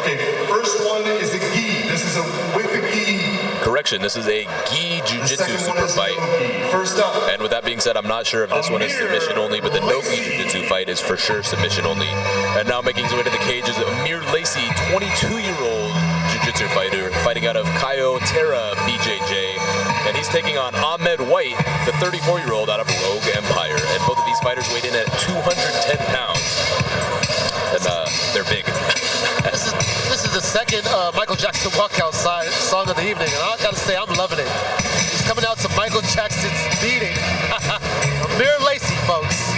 Okay, first one is a gi. This is a with a gi. Correction, this is a gi jiu-jitsu super fight. No first up. And with that being said, I'm not sure if this one is submission only, but the no gi jiu-jitsu fight is for sure submission only. And now making his way to the cage is Amir Lacy, 22-year-old jiu-jitsu fighter, fighting out of Cayo Terra BJJ. And he's taking on Ahmed White, the 34-year-old out of Rogue Empire. And both of these fighters weighed in at 210 pounds. And they're big. This is the second Michael Jackson walkout song of the evening, and I gotta say, I'm loving it. He's coming out to Michael Jackson's beating. Amir Lacy, folks.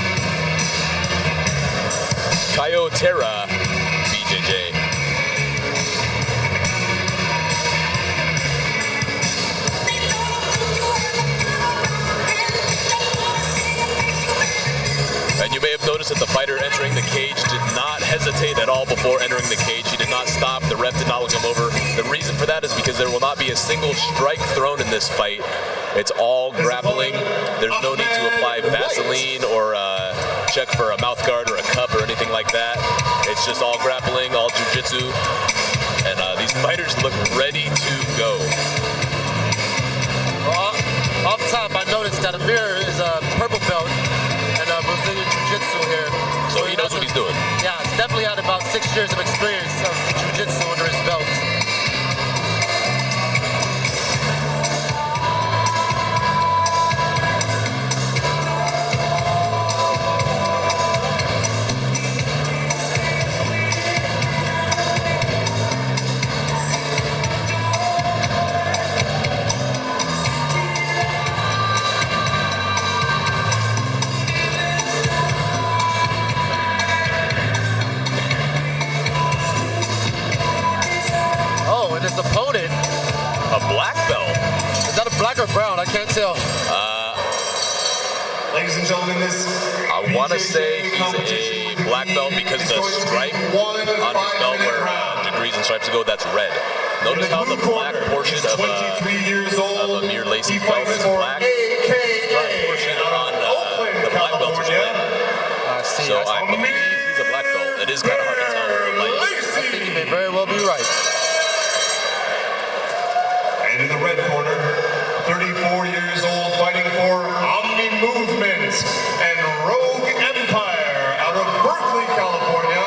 Cayo Terra BJJ. And you may have noticed that the fighter entering the cage did not hesitate at all before entering the cage. He did not stop. The ref did not look him over. The reason for that is because there will not be a single strike thrown in this fight. It's all grappling. There's no need to apply Vaseline or check for a mouth guard or a cup or anything like that. It's just all grappling, all jiu-jitsu. And these fighters look ready to go. Well, off top, I noticed that Amir is a purple belt and Brazilian Jiu-Jitsu here. So he knows what he's doing. Yeah, he's definitely had about 6 years of experience of Jiu-Jitsu under his belt. His opponent, a black belt. Is that a black or brown? I can't tell. Ladies and gentlemen, this I want to say he's a black belt because the stripe on his belt where degrees and stripes go, that's red. Notice how the black portion of Amir Lacy belt is black. The portion on the black belt is red. So I believe he's a black belt. It is kind of hard to tell with the light. I think you may very well be right. And in the red corner, 34 years old, fighting for Omni Movement and Rogue Empire out of Berkeley, California,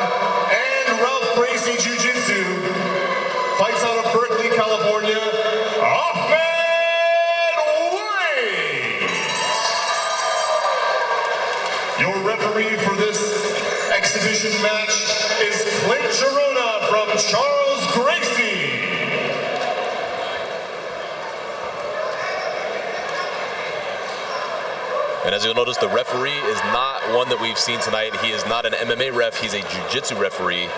and Ralph Gracie Jiu-Jitsu fights out of Berkeley, California, Ahmed White. Your referee for this exhibition match is Clint Girona from Charles Gracie. And as you'll notice, the referee is not one that we've seen tonight. He is not an MMA ref. He's a jiu-jitsu referee.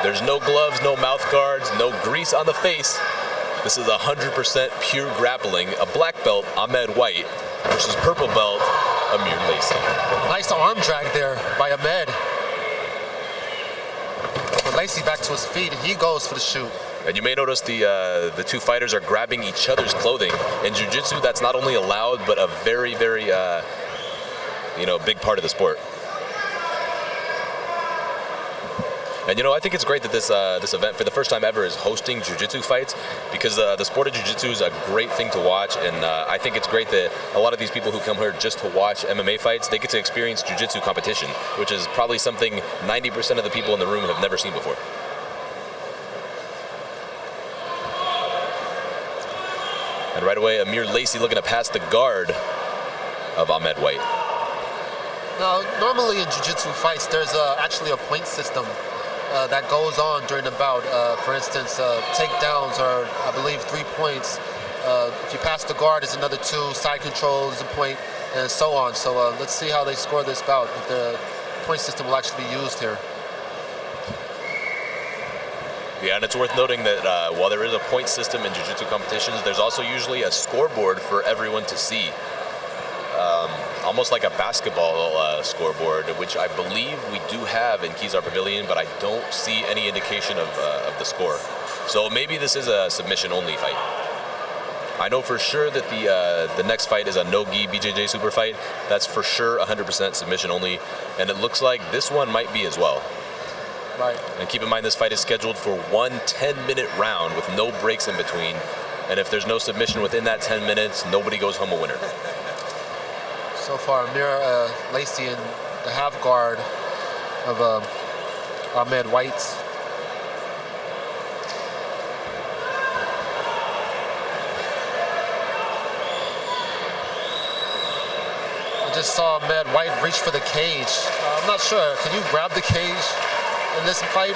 There's no gloves, no mouth guards, no grease on the face. This is 100% pure grappling. A black belt, Ahmed White, versus purple belt, Amir Lacy. Nice arm drag there by Ahmed. But Lacy back to his feet, and he goes for the shoot. And you may notice the two fighters are grabbing each other's clothing. In jiu-jitsu, that's not only allowed, but a very, very, big part of the sport. And I think it's great that this event, for the first time ever, is hosting jiu-jitsu fights, because the sport of jiu-jitsu is a great thing to watch, and I think it's great that a lot of these people who come here just to watch MMA fights, they get to experience jiu-jitsu competition, which is probably something 90% of the people in the room have never seen before. And right away, Amir Lacy looking to pass the guard of Ahmed White. Now, normally in jiu-jitsu fights, there's actually a point system that goes on during the bout. For instance, takedowns are, I believe, 3 points. If you pass the guard, it's another 2. Side control is a point, and so on. So let's see how they score this bout, if the point system will actually be used here. Yeah, and it's worth noting that while there is a point system in jiu-jitsu competitions, there's also usually a scoreboard for everyone to see. Almost like a basketball scoreboard, which I believe we do have in Kezar Pavilion, but I don't see any indication of the score. So maybe this is a submission-only fight. I know for sure that the next fight is a no-gi BJJ super fight. That's for sure 100% submission only, and it looks like this one might be as well. Right. And keep in mind, this fight is scheduled for one 10-minute round with no breaks in between. And if there's no submission within that 10 minutes, nobody goes home a winner. So far, Amir, Lacy in the half guard of Ahmed White. I just saw Ahmed White reach for the cage. I'm not sure. Can you grab the cage in this fight?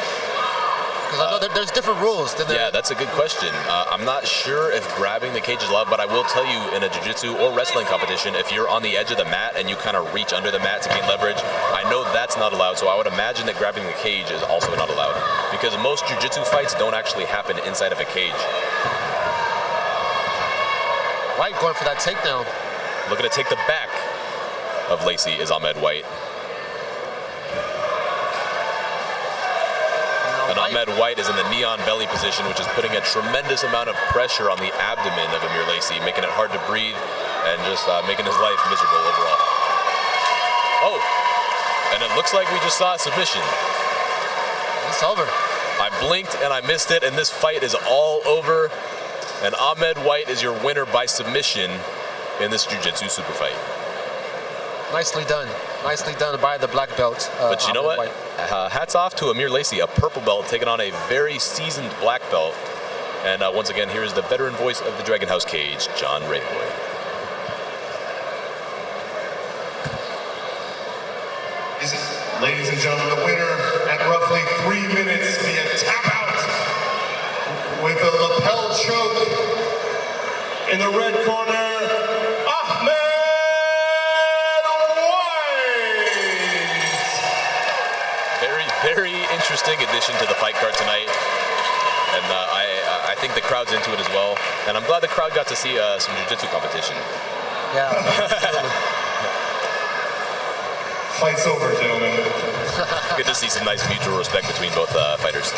Because I know there's different rules. Yeah, that's a good question. I'm not sure if grabbing the cage is allowed, but I will tell you in a jiu-jitsu or wrestling competition, if you're on the edge of the mat and you kind of reach under the mat to gain leverage, I know that's not allowed, so I would imagine that grabbing the cage is also not allowed. Because most jiu-jitsu fights don't actually happen inside of a cage. White going for that takedown. Looking to take the back of Lacy is Ahmed White. And Ahmed White is in the neon belly position, which is putting a tremendous amount of pressure on the abdomen of Amir Lacy, making it hard to breathe and just making his life miserable overall. Oh, and it looks like we just saw a submission. It's over. I blinked and I missed it, and this fight is all over. And Ahmed White is your winner by submission in this jiu-jitsu super fight. Nicely done. Nicely done by the black belt. But you know Ahmed what? White. Hats off to Amir Lacy, a purple belt, taking on a very seasoned black belt. And once again, here is the veteran voice of the Dragon House cage, John Rayboy. Ladies and gentlemen, the winner at roughly 3 minutes via tap out with a lapel choke in the red corner, Ahmed White. Very interesting addition to the fight card tonight. And I think the crowd's into it as well. And I'm glad the crowd got to see some jiu-jitsu competition. Yeah, absolutely. Fight's over, gentlemen. Good to see some nice mutual respect between both fighters.